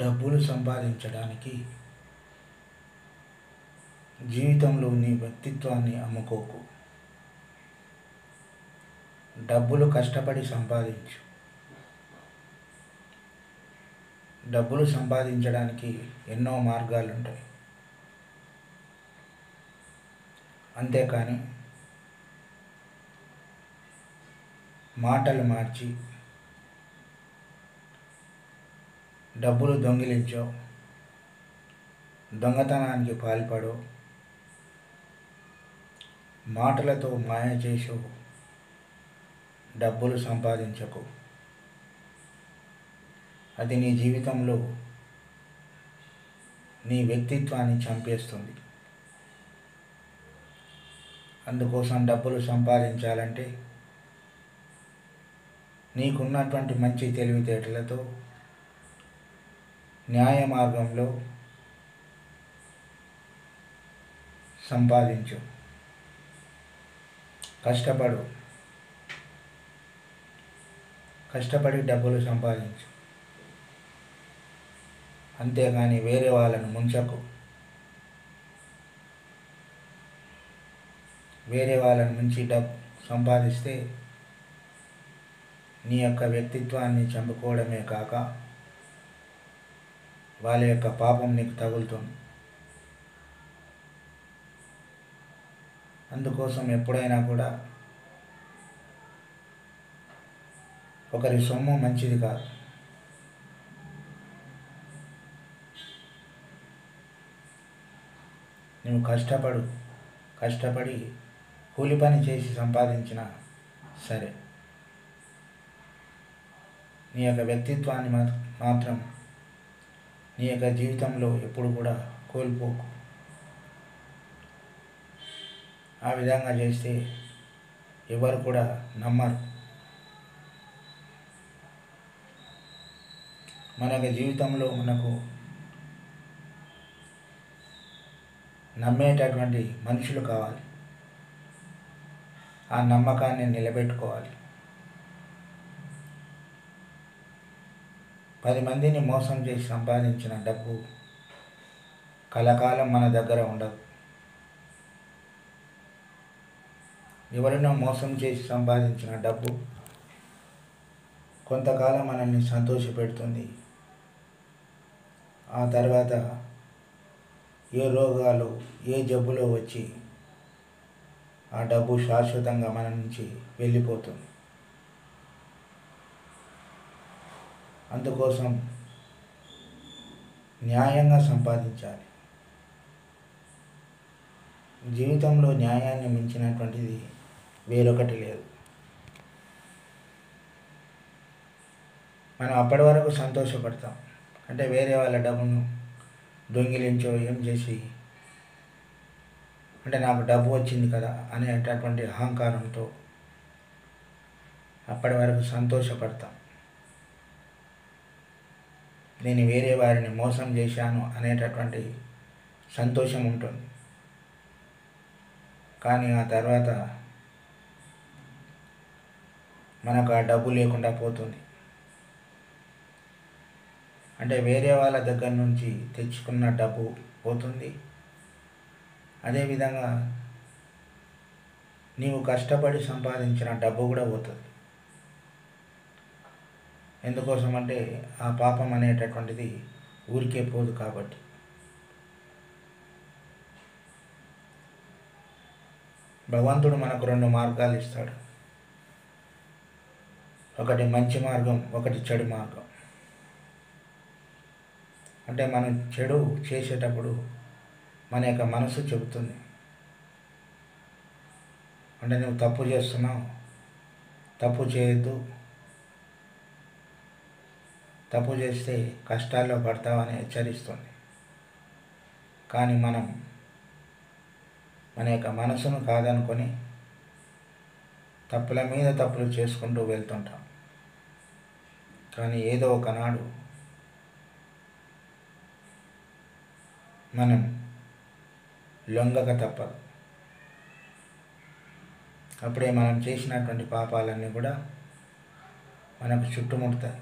డబ్బులు సంపాదించడానికి జీవితంలో నీ వ్యక్తిత్వాన్ని అమ్ముకోకు. డబ్బులు కష్టపడి సంపాదించు. డబ్బులు సంపాదించడానికి ఎన్నో మార్గాలు ఉంటాయి. అంతేకాని మాటలు మార్చి డబ్బులు దొంగిలించో, దొంగతనానికి పాల్పడో, మాటలతో మాయ చేసో డబ్బులు సంపాదించకు. అది నీ జీవితంలో నీ వ్యక్తిత్వాన్ని చంపేస్తుంది. అందుకోసం డబ్బులు సంపాదించాలంటే నీకున్నటువంటి మంచి తెలివితేటలతో న్యాయ మార్గంలో సంపాదించు. కష్టపడి డబ్బులు సంపాదించు. అంతేగాని వేరే వాళ్ళను ముంచకు. వేరే వాళ్ళని ముంచి డబ్బు సంపాదిస్తే నీ యొక్క వ్యక్తిత్వాన్ని చంపుకోవడమే కాక వాళ్ళ యొక్క పాపం నీకు తగులుతుంది. అందుకోసం ఎప్పుడైనా కూడా ఒకరి సొమ్ము మంచిది కాదు. నువ్వు కష్టపడి కూలి పని చేసి సంపాదించినా సరే, నీ యొక్క వ్యక్తిత్వాన్ని మాత్రం నీ యొక్క జీవితంలో ఎప్పుడు కూడా కోల్పోకు. ఆ విధంగా చేస్తే ఎవరు కూడా నమ్మరు. మన యొక్క జీవితంలో మనకు నమ్మేటటువంటి మనుషులు కావాలి. ఆ నమ్మకాన్ని నిలబెట్టుకోవాలి. 10 మందిని మోసం చేసి సంపాదించిన డబ్బు కలకాలం మన దగ్గర ఉండదు. ఎవరినో మోసం చేసి సంపాదించిన డబ్బు కొంతకాలం మనల్ని సంతోషపెడుతుంది. ఆ తర్వాత ఏ రోగాలు, ఏ జబ్బులో వచ్చి ఆ డబ్బు శాశ్వతంగా మన నుంచి వెళ్ళిపోతుంది. అందుకోసం న్యాయంగా సంపాదించాలి. జీవితంలో న్యాయాన్ని మించినటువంటిది వేరొకటి లేదు. మనం అప్పటి వరకు సంతోషపడతాం. అంటే వేరే వాళ్ళ డబ్బును దొంగిలించో ఏం చేసి, అంటే నాకు డబ్బు వచ్చింది కదా అనేటటువంటి అహంకారంతో అప్పటి వరకు సంతోషపడతాం. నేను వేరే వారిని మోసం చేశాను అనేటటువంటి సంతోషం ఉంటుంది. కానీ ఆ తర్వాత మనకు ఆ డబ్బు లేకుండా పోతుంది. అంటే వేరే వాళ్ళ దగ్గర నుంచి తెచ్చుకున్న డబ్బు పోతుంది. అదేవిధంగా నీవు కష్టపడి సంపాదించిన డబ్బు కూడా పోతుంది. ఎందుకోసం అంటే ఆ పాపం అనేటటువంటిది ఊరికే పోదు కాబట్టి. భగవంతుడు మనకు 2 మార్గాలు ఇస్తాడు. ఒకటి మంచి మార్గం, ఒకటి చెడు మార్గం. అంటే మనం చెడు చేసేటప్పుడు మన యొక్క మనసు చెబుతుంది, అంటే నువ్వు తప్పు చేస్తున్నావు, తప్పు చేయొద్దు, తప్పు చేస్తే కష్టాల్లో పడతావని హెచ్చరిస్తుంది. కానీ మనం మన యొక్క మనసును కాదనుకొని తప్పుల మీద తప్పులు చేసుకుంటూ వెళ్తుంటాం. కానీ ఏదో ఒకనాడు మనం లొంగక తప్పదు. అప్పుడే మనం చేసినటువంటి పాపాలన్నీ కూడా మనకు చుట్టుముడతాయి.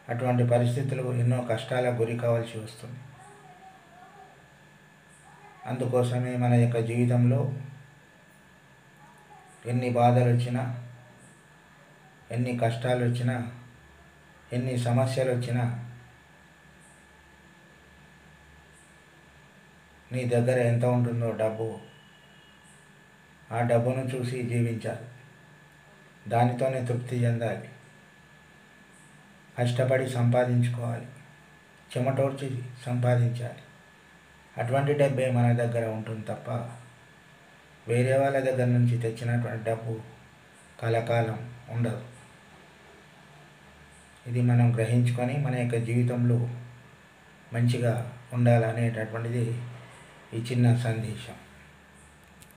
అటువంటి పరిస్థితులు ఎన్నో కష్టాలకు గురి కావాల్సి వస్తుంది. అందుకోసమే మన యొక్క జీవితంలో ఎన్ని బాధలు వచ్చినా, ఎన్ని కష్టాలు వచ్చినా, ఎన్ని సమస్యలు వచ్చినా నీ దగ్గర ఎంత ఉంటుందో డబ్బు, ఆ డబ్బును చూసి జీవించాలి. దానితోనే తృప్తి చెందాలి. కష్టపడి సంపాదించుకోవాలి, చెమటోడ్చి సంపాదించాలి. అటువంటి డబ్బే మన దగ్గర ఉంటుంది తప్ప వేరే వాళ్ళ దగ్గర నుంచి తెచ్చినటువంటి డబ్బు కలకాలం ఉండదు. ఇది మనం గ్రహించుకొని మన యొక్క జీవితంలో మంచిగా ఉండాలనేటటువంటిది ఈ చిన్న సందేశం.